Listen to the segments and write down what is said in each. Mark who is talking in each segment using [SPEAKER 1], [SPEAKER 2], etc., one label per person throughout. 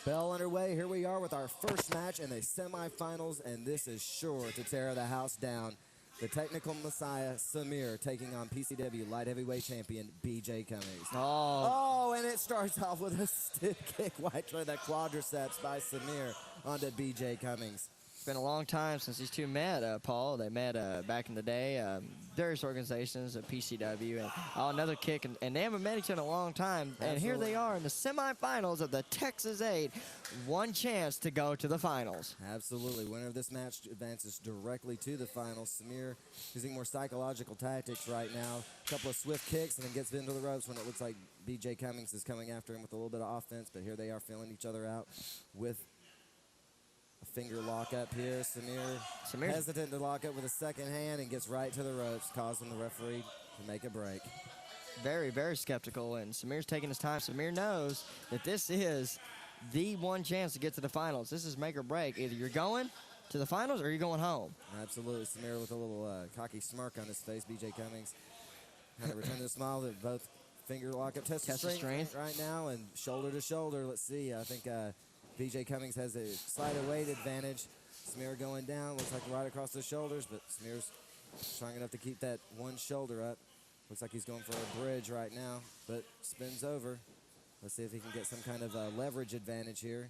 [SPEAKER 1] Bell underway. Here we are with our first match in the semifinals, and this is sure to tear the house down. The technical messiah, Samir, taking on PCW Lightheavyweight Champion, BJ Cummings. Oh, and it starts off with a stiff kick right to the quadriceps by Samir onto BJ Cummings.
[SPEAKER 2] It's been a long time since these two met, Paul. They met back in the day, various organizations, PCW, and another kick, and they haven't met each other in a long time.
[SPEAKER 1] Absolutely.
[SPEAKER 2] And here they are in the semifinals of the Texas 8. One chance to go to the finals.
[SPEAKER 1] Absolutely. Winner of this match advances directly to the finals. Samir using more psychological tactics right now. A couple of swift kicks and then gets into the ropes when it looks like BJ Cummings is coming after him with a little bit of offense, but here they are feeling each other out with a finger lock up here. Samir hesitant to lock up with a second hand and gets right to the ropes, causing the referee to make a break.
[SPEAKER 2] Very, very skeptical, and Samir's taking his time. Samir knows that this is the one chance to get to the finals. This is make or break. Either you're going to the finals or you're going home.
[SPEAKER 1] Absolutely. Samir with a little cocky smirk on his face. BJ Cummings kind of returning the smile. That both finger lock up. Test of strength right now and shoulder to shoulder. Let's see. I think BJ Cummings has a slight weight advantage. Samir going down. Looks like right across the shoulders, but Samir's strong enough to keep that one shoulder up. Looks like he's going for a bridge right now, but spins over. Let's see if he can get some kind of leverage advantage here.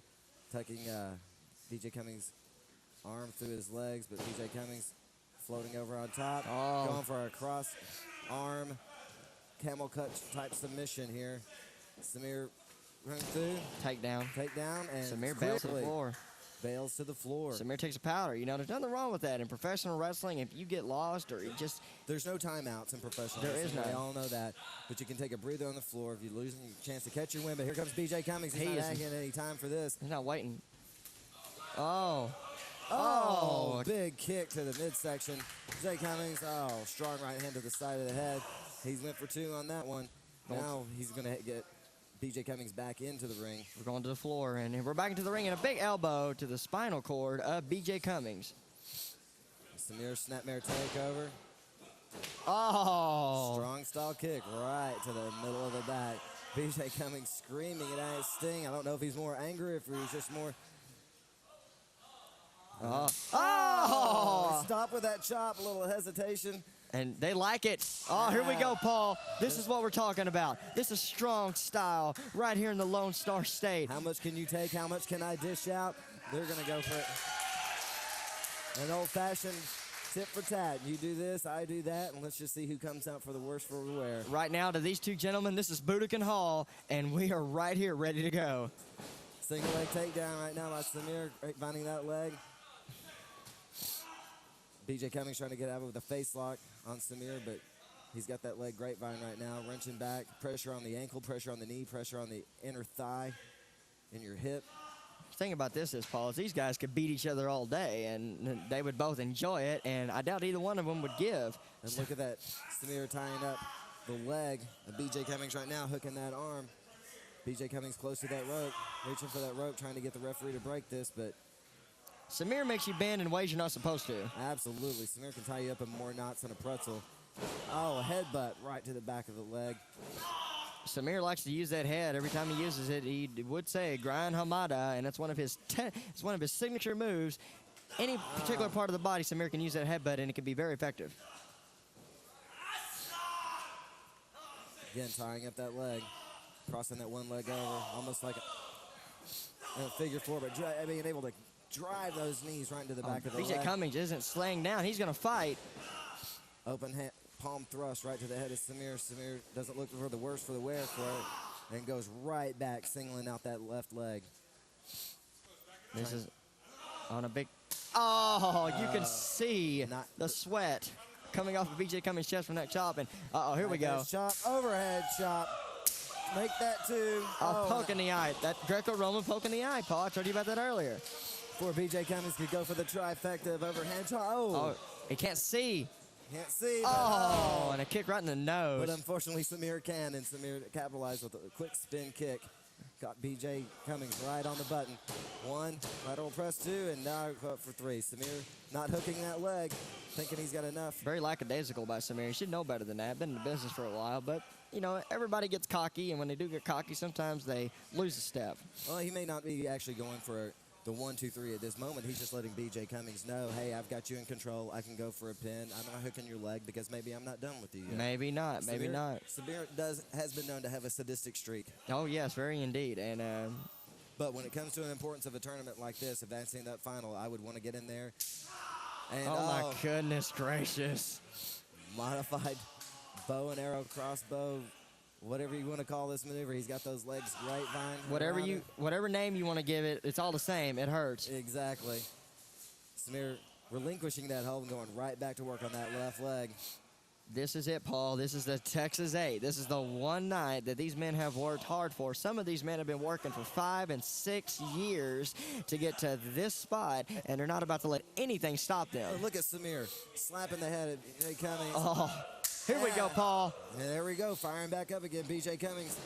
[SPEAKER 1] Tucking BJ Cummings' arm through his legs, but BJ Cummings floating over on top. Going for a cross arm camel cut type submission here. Samir running through.
[SPEAKER 2] Takedown,
[SPEAKER 1] and
[SPEAKER 2] Samir bails to the floor.
[SPEAKER 1] Bails to the floor.
[SPEAKER 2] Samir takes a powder. You know, there's nothing wrong with that. In professional wrestling, if you get lost or you just...
[SPEAKER 1] There's no timeouts in professional wrestling. There is none. We all know that. But you can take a breather on the floor if you're losing your chance to catch your win. But here comes BJ Cummings. He's not taking any time for this.
[SPEAKER 2] He's not waiting.
[SPEAKER 1] Big kick to the midsection. BJ Cummings, strong right hand to the side of the head. He's went for two on that one. Now he's going to get BJ Cummings back into the ring.
[SPEAKER 2] We're going to the floor, and we're back into the ring, and a big elbow to the spinal cord of BJ Cummings.
[SPEAKER 1] Samir snapmare takeover. Strong style kick right to the middle of the back. BJ Cummings screaming at his sting. I don't know if he's more angry, if he's just more... Stop with that chop, a little hesitation.
[SPEAKER 2] And they like it. Here we go, Paul. This is what we're talking about. This is strong style right here in the Lone Star State.
[SPEAKER 1] How much can you take? How much can I dish out? They're going to go for it. An old-fashioned tit for tat. You do this, I do that, and let's just see who comes out for the worst for the wear.
[SPEAKER 2] Right now, to these two gentlemen, this is Budokan Hall, and we are right here ready to go.
[SPEAKER 1] Single leg takedown right now by Samir, grapevine that leg. BJ Cummings trying to get out with a face lock on Samir, but he's got that leg grapevine right now, wrenching back, pressure on the ankle, pressure on the knee, pressure on the inner thigh, in your hip.
[SPEAKER 2] The thing about this is, Paul, is these guys could beat each other all day, and they would both enjoy it, and I doubt either one of them would give.
[SPEAKER 1] And look at that, Samir tying up the leg, and BJ Cummings right now hooking that arm. BJ Cummings close to that rope, reaching for that rope, trying to get the referee to break this, but
[SPEAKER 2] Samir makes you bend in ways you're not supposed to.
[SPEAKER 1] Absolutely. Samir can tie you up in more knots than a pretzel. A headbutt right to the back of the leg.
[SPEAKER 2] Samir likes to use that head. Every time he uses it, he would say Grind Hamada, and that's one of his signature moves. Any particular part of the body, Samir can use that headbutt, and it can be very effective.
[SPEAKER 1] Again, tying up that leg, crossing that one leg over, almost like a figure four, but being able to drive those knees right into the back of the leg.
[SPEAKER 2] BJ Cummings isn't slaying down. He's going to fight.
[SPEAKER 1] Open hand, palm thrust right to the head of Samir. Samir doesn't look for the worst for the wear for it, and goes right back, singling out that left leg.
[SPEAKER 2] This is on a big... you can see the sweat coming off of BJ Cummings' chest from that chop. And here we go.
[SPEAKER 1] Chop, overhead chop. Make that two.
[SPEAKER 2] Poke in the eye. That Greco-Roman poke in the eye, Paul. I told you about that earlier.
[SPEAKER 1] Before BJ Cummings could go for the trifecta of overhand chop.
[SPEAKER 2] He can't see.
[SPEAKER 1] Can't see.
[SPEAKER 2] And a kick right in the nose.
[SPEAKER 1] But unfortunately, Samir can, and Samir capitalized with a quick spin kick. Got BJ Cummings right on the button. One, lateral press two, and now up for three. Samir not hooking that leg, thinking he's got enough.
[SPEAKER 2] Very lackadaisical by Samir. He should know better than that. Been in the business for a while, but you know, everybody gets cocky, and when they do get cocky, sometimes they lose a step.
[SPEAKER 1] Well, he may not be actually going for the 1, 2, 3 at this moment. He's just letting BJ Cummings know, hey, I've got you in control. I can go for a pin. I'm not hooking your leg because maybe I'm not done with you yet.
[SPEAKER 2] Maybe not. Maybe not.
[SPEAKER 1] Samir has been known to have a sadistic streak.
[SPEAKER 2] Oh, yes, very indeed. And
[SPEAKER 1] but when it comes to the importance of a tournament like this, advancing that final, I would want to get in there. And,
[SPEAKER 2] oh, my goodness gracious.
[SPEAKER 1] Modified bow and arrow crossbow, whatever you want to call this maneuver. He's got those legs grapevine.
[SPEAKER 2] Whatever name you want to give it, it's all the same. It hurts.
[SPEAKER 1] Exactly. Samir relinquishing that hold and going right back to work on that left leg.
[SPEAKER 2] This is it, Paul. This is the Texas 8. This is the one night that these men have worked hard for. Some of these men have been working for 5 and 6 years to get to this spot, and they're not about to let anything stop them.
[SPEAKER 1] Oh, look at Samir slapping the head of BJ Cummings.
[SPEAKER 2] Oh, here we go, Paul.
[SPEAKER 1] And there we go, firing back up again. BJ Cummings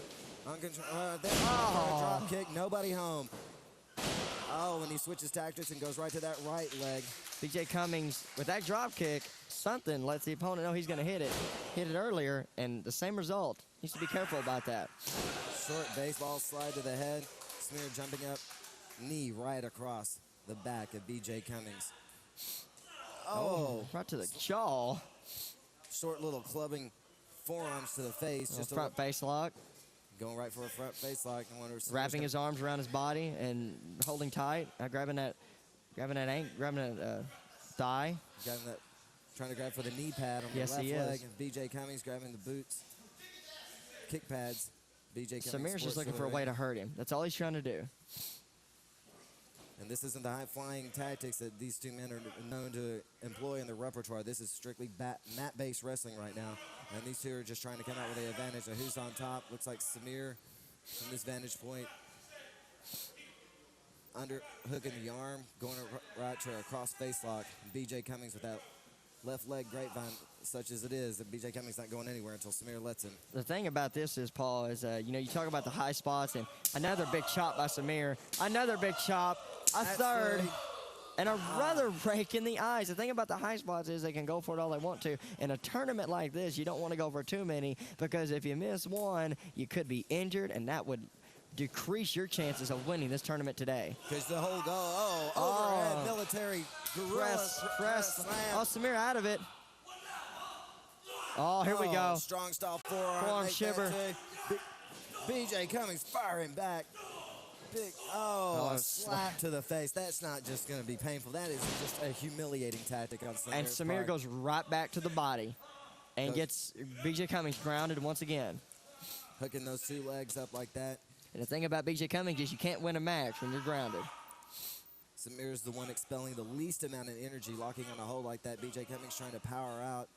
[SPEAKER 1] on control. Drop kick, nobody home. Oh, when he switches tactics and goes right to that right leg.
[SPEAKER 2] BJ Cummings, with that drop kick, something lets the opponent know he's going to hit it. Hit it earlier, and the same result. He needs to be careful about that.
[SPEAKER 1] Short baseball slide to the head. Samir jumping up, knee right across the back of BJ Cummings. Oh,
[SPEAKER 2] right to the jaw.
[SPEAKER 1] Short little clubbing forearms to the face.
[SPEAKER 2] Just front face lock.
[SPEAKER 1] Going right for a front face lock.
[SPEAKER 2] Wrapping his arms around his body and holding tight. Grabbing that thigh.
[SPEAKER 1] Trying to grab for the knee pad on the left leg. And BJ Cummings grabbing the boots. Kick pads. BJ Cummings.
[SPEAKER 2] Samir's just looking for a way to hurt him. That's all he's trying to do.
[SPEAKER 1] And this isn't the high-flying tactics that these two men are known to employ in their repertoire. This is strictly mat-based wrestling right now. And these two are just trying to come out with the advantage of who's on top. Looks like Samir from this vantage point. Underhooking the arm, going right to a cross face lock. BJ Cummings with that left leg grapevine, such as it is, that BJ Cummings not going anywhere until Samir lets him.
[SPEAKER 2] The thing about this is, Paul, is you know, you talk about the high spots, and another big chop by Samir, another big chop, a third, and a rather rake in the eyes. The thing about the high spots is they can go for it all they want to. In a tournament like this, you don't want to go for too many, because if you miss one, you could be injured, and that would decrease your chances of winning this tournament today.
[SPEAKER 1] Because the whole goal, overhead military press slam.
[SPEAKER 2] Oh, Samir out of it. Oh, here we go.
[SPEAKER 1] Strong style forearm
[SPEAKER 2] shiver.
[SPEAKER 1] BJ Cummings firing back. Big, slap to the face. That's not just going to be painful. That is just a humiliating tactic on Samir.
[SPEAKER 2] And Samir goes right back to the body and gets BJ Cummings grounded once again.
[SPEAKER 1] Hooking those two legs up like that.
[SPEAKER 2] And the thing about BJ Cummings is you can't win a match when you're grounded.
[SPEAKER 1] Samir's the one expelling the least amount of energy, locking on a hold like that. BJ Cummings trying to power out,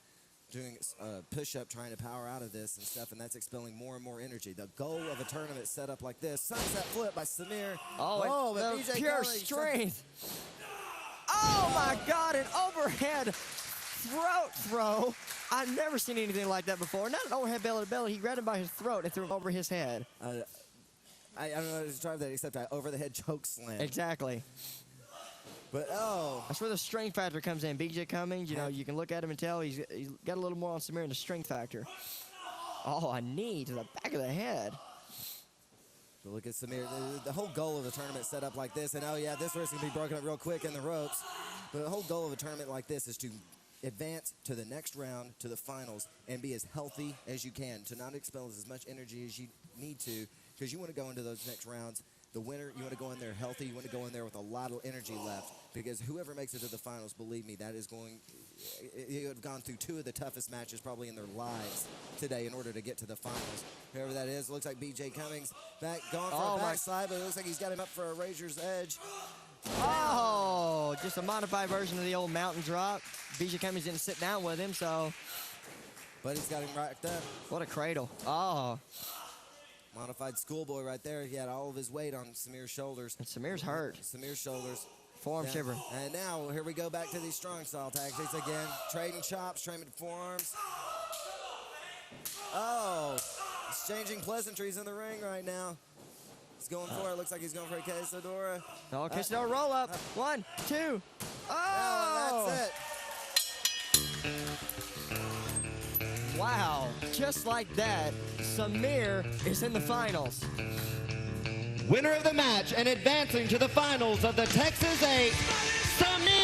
[SPEAKER 1] doing a push-up, trying to power out of this and stuff, and that's expelling more and more energy. The goal of a tournament set up like this. Sunset flip by Samir.
[SPEAKER 2] But BJ pure Cummings strength. Oh, my God, an overhead throat throw. I've never seen anything like that before. Not an overhead belly to belly. He grabbed him by his throat and threw him over his head.
[SPEAKER 1] I don't know how to describe that except I over-the-head choke slam.
[SPEAKER 2] Exactly.
[SPEAKER 1] But,
[SPEAKER 2] that's where the strength factor comes in. BJ Cummings, you know, you can look at him and tell he's got a little more on Samir in the strength factor. Oh, a knee to the back of the head.
[SPEAKER 1] So look at Samir. The whole goal of the tournament set up like this, and this race is going to be broken up real quick in the ropes. But the whole goal of a tournament like this is to advance to the next round, to the finals, and be as healthy as you can, to not expel as much energy as you need to, because you want to go into those next rounds. The winner, you want to go in there healthy. You want to go in there with a lot of energy left, because whoever makes it to the finals, believe me, that is going – you have gone through two of the toughest matches probably in their lives today in order to get to the finals. Whoever that is, looks like BJ Cummings back, going for a backslide, but it looks like he's got him up for a razor's edge.
[SPEAKER 2] Oh, just a modified version of the old mountain drop. BJ Cummings didn't sit down with him, so.
[SPEAKER 1] But he's got him racked up.
[SPEAKER 2] What a cradle. Oh.
[SPEAKER 1] Modified schoolboy right there. He had all of his weight on Samir's shoulders.
[SPEAKER 2] And Samir's hurt.
[SPEAKER 1] Samir's shoulders.
[SPEAKER 2] Forearm shiver.
[SPEAKER 1] And now, here we go back to these strong style tactics again. Trading chops, trading forearms. Oh, exchanging pleasantries in the ring right now. He's going for it. Looks like he's going for a quesadilla.
[SPEAKER 2] Oh, quesadilla roll up. 1, 2. Oh!
[SPEAKER 1] That's it.
[SPEAKER 2] Wow. Just like that, Samir is in the finals.
[SPEAKER 3] Winner of the match and advancing to the finals of the Texas 8, Samir.